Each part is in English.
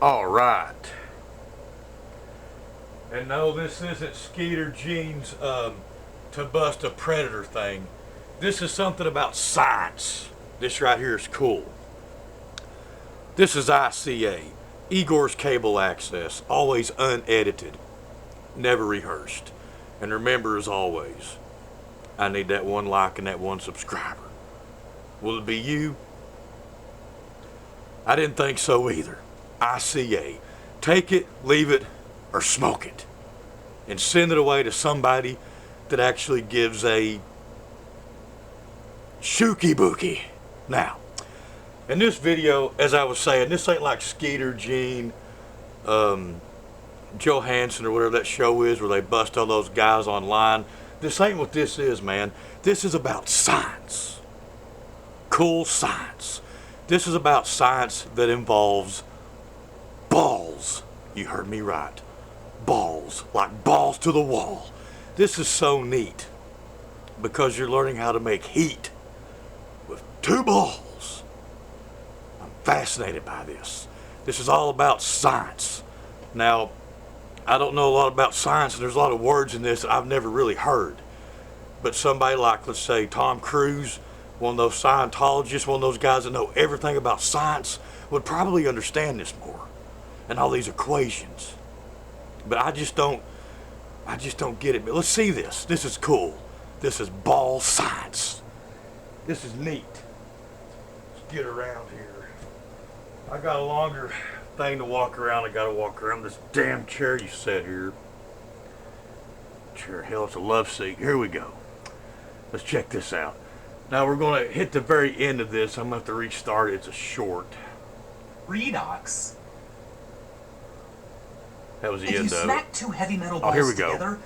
All right. And no, this isn't Skeeter Jean's to bust a predator thing. This is something about science. This right here is cool. This is ICA, Igor's Cable Access, always unedited, never rehearsed. And remember, as always, I need that one like and that one subscriber. Will it be you? I didn't think so either. ICA. Take it, leave it, or smoke it. And send it away to somebody that actually gives a shooky bookie. Now, in this video, as I was saying, this ain't like Skeeter Jean, Johansson or whatever that show is where they bust all those guys online. This ain't what this is, man. This is about science. Cool science. This is about science that involves balls. You heard me right. Balls. Like balls to the wall. This is so neat because you're learning how to make heat with two balls. I'm fascinated by this. This is all about science. Now, I don't know a lot about science, and there's a lot of words in this that I've never really heard. But somebody like, let's say, Tom Cruise, one of those Scientologists, one of those guys that know everything about science, would probably understand this more. And all these equations. But I just don't get it. But let's see this. This is cool. This is ball science. This is neat. Let's get around here. I got a longer thing to walk around. I gotta walk around this damn chair you set here. Chair, hell, it's a love seat. Here we go. Let's check this out. Now we're gonna hit the very end of this. I'm gonna have to restart it. It's a short. Redox. That was the end end of it. If you smack two heavy metal balls together,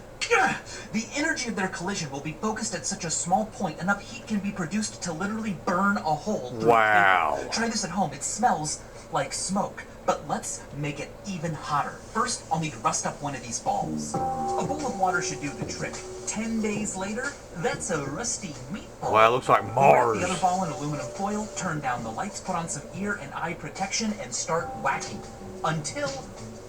the energy of their collision will be focused at such a small point, enough heat can be produced to literally burn a hole through wow. paper. Try this at home. It smells like smoke. But let's make it even hotter. First, I'll need to rust up one of these balls. A bowl of water should do the trick. 10 days later, that's a rusty meatball. Wow, it looks like Mars. Wrap the other ball in aluminum foil, turn down the lights, put on some ear and eye protection, and start whacking. Until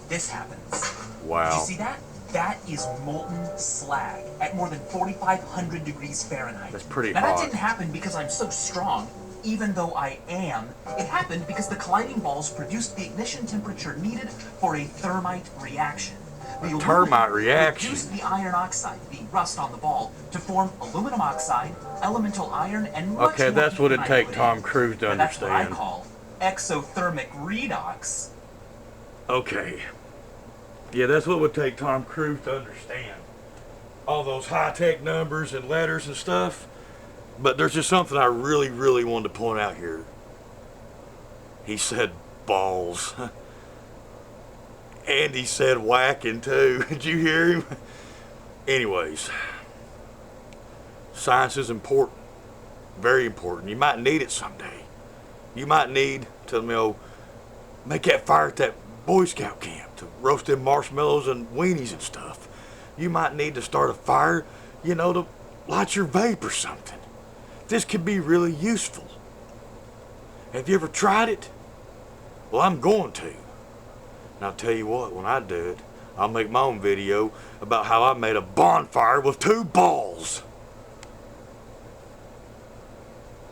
this happens. Wow. Did you see that? That is molten slag at more than 4,500 degrees Fahrenheit. That's pretty hot. Now, that didn't happen because I'm so strong. Even though I am, it happened because the colliding balls produced the ignition temperature needed for a thermite reaction. The thermite reaction produced the iron oxide, the rust on the ball, to form aluminum oxide, elemental iron, and much okay, more that's what it'd take in. Tom Cruise to That's what I understand. call exothermic redox. Okay. Yeah, that's what it would take Tom Cruise to understand. All those high-tech numbers and letters and stuff. But there's just something I really, really wanted to point out here. He said balls. And he said whacking too. Did you hear him? Anyways. Science is important. Very important. You might need it someday. You might need to, make that fire at that Boy Scout camp. To roast them marshmallows and weenies and stuff. You might need to start a fire, to light your vape or something. This could be really useful. Have you ever tried it? Well, I'm going to. And I'll tell you what, when I do it, I'll make my own video about how I made a bonfire with two balls.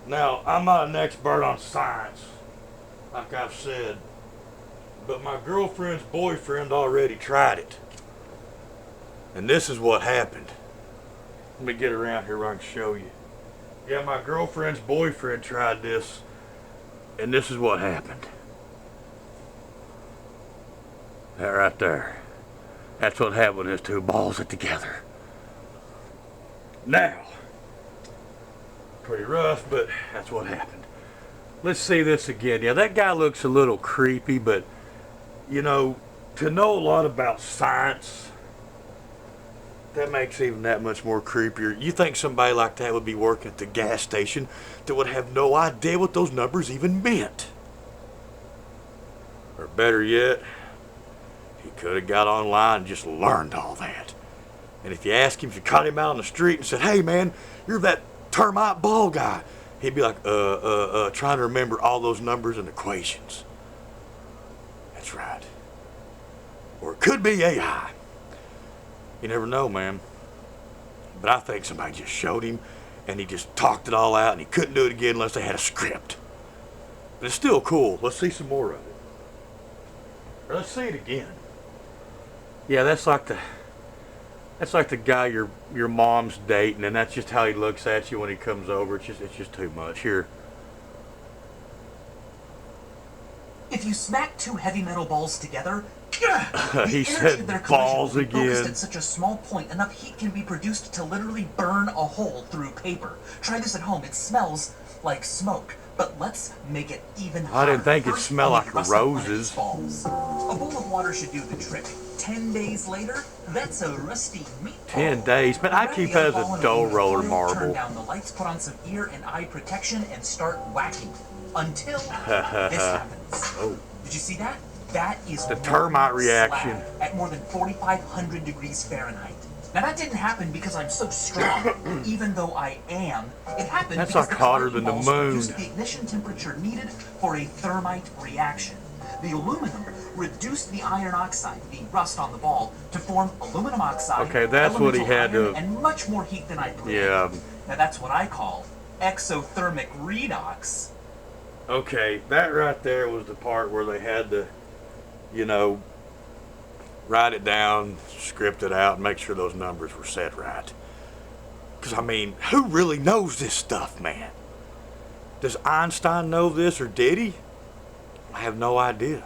Now, I'm not an expert on science, like I've said, but my girlfriend's boyfriend already tried it. And this is what happened. Let me get around here where I can show you. Yeah, my girlfriend's boyfriend tried this, and this is what happened. That right there. That's what happened when those two balls are together. Now, pretty rough, but that's what happened. Let's see this again. Yeah, that guy looks a little creepy, but, to know a lot about science, that makes even that much more creepier. You think somebody like that would be working at the gas station that would have no idea what those numbers even meant. Or better yet, he could have got online and just learned all that. And if you ask him, if you caught him out on the street and said, hey man, you're that termite ball guy, he'd be like, trying to remember all those numbers and equations. That's right. Or it could be AI. You never know, man. But I think somebody just showed him and he just talked it all out and he couldn't do it again unless they had a script. But it's still cool. Let's see some more of it. Or let's see it again. Yeah, that's like the guy your mom's dating, and that's just how he looks at you when he comes over. It's just too much. Here. If you smack two heavy metal balls together, he said balls again. Focused at such a small point, enough heat can be produced to literally burn a hole through paper. Try this at home. It smells like smoke, but let's make it even hotter. I didn't think it smelled like roses. Balls. A bowl of water should do the trick. 10 days later, that's a rusty meatball. 10 days? Man, I keep that as a dough roller marble. Turn down the lights, put on some ear and eye protection, and start whacking. Until this happens. Oh. Did you see that? That is the Thermite reaction. At more than 4,500 degrees Fahrenheit. Now that didn't happen because I'm so strong, even though I am. It happened that's because like hotter than the moon. Produced the ignition temperature needed for a thermite reaction. The aluminum reduced the iron oxide, the rust on the ball, to form aluminum oxide. Okay, that's what he had to. And much more heat than I predicted. Yeah. Now that's what I call exothermic redox. Okay, that right there was the part where they had to, write it down, script it out, and make sure those numbers were set right. Because, I mean, who really knows this stuff, man? Does Einstein know this, or did he? I have no idea.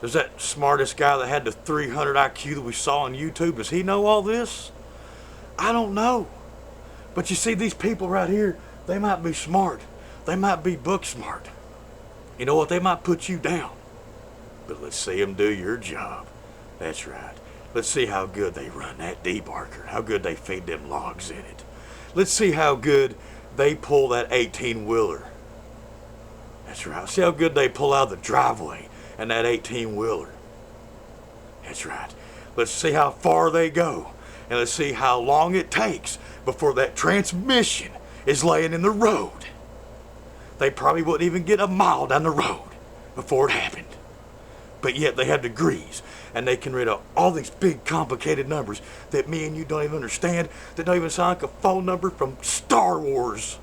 Does that smartest guy that had the 300 IQ that we saw on YouTube, does he know all this? I don't know. But you see, these people right here, they might be smart. They might be book smart. You know what? They might put you down. But let's see them do your job. That's right. Let's see how good they run that debarker. How good they feed them logs in it. Let's see how good they pull that 18-wheeler. That's right. See how good they pull out the driveway and that 18-wheeler. That's right. Let's see how far they go. And let's see how long it takes before that transmission is laying in the road. They probably wouldn't even get a mile down the road before it happened. But yet they have degrees, and they can read out all these big complicated numbers that me and you don't even understand, that don't even sound like a phone number from Star Wars.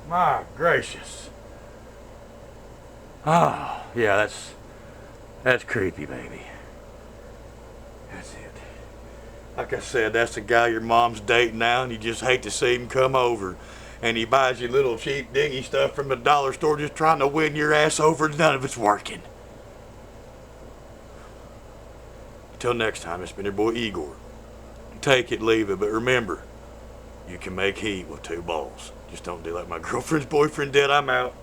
My gracious. Oh, yeah, that's creepy, baby. That's it. Like I said, that's the guy your mom's dating now, and you just hate to see him come over. And he buys you little cheap dingy stuff from the dollar store just trying to win your ass over, and none of it's working. Until next time, it's been your boy Igor. Take it, leave it, but remember, you can make heat with two balls. Just don't do like my girlfriend's boyfriend did. I'm out.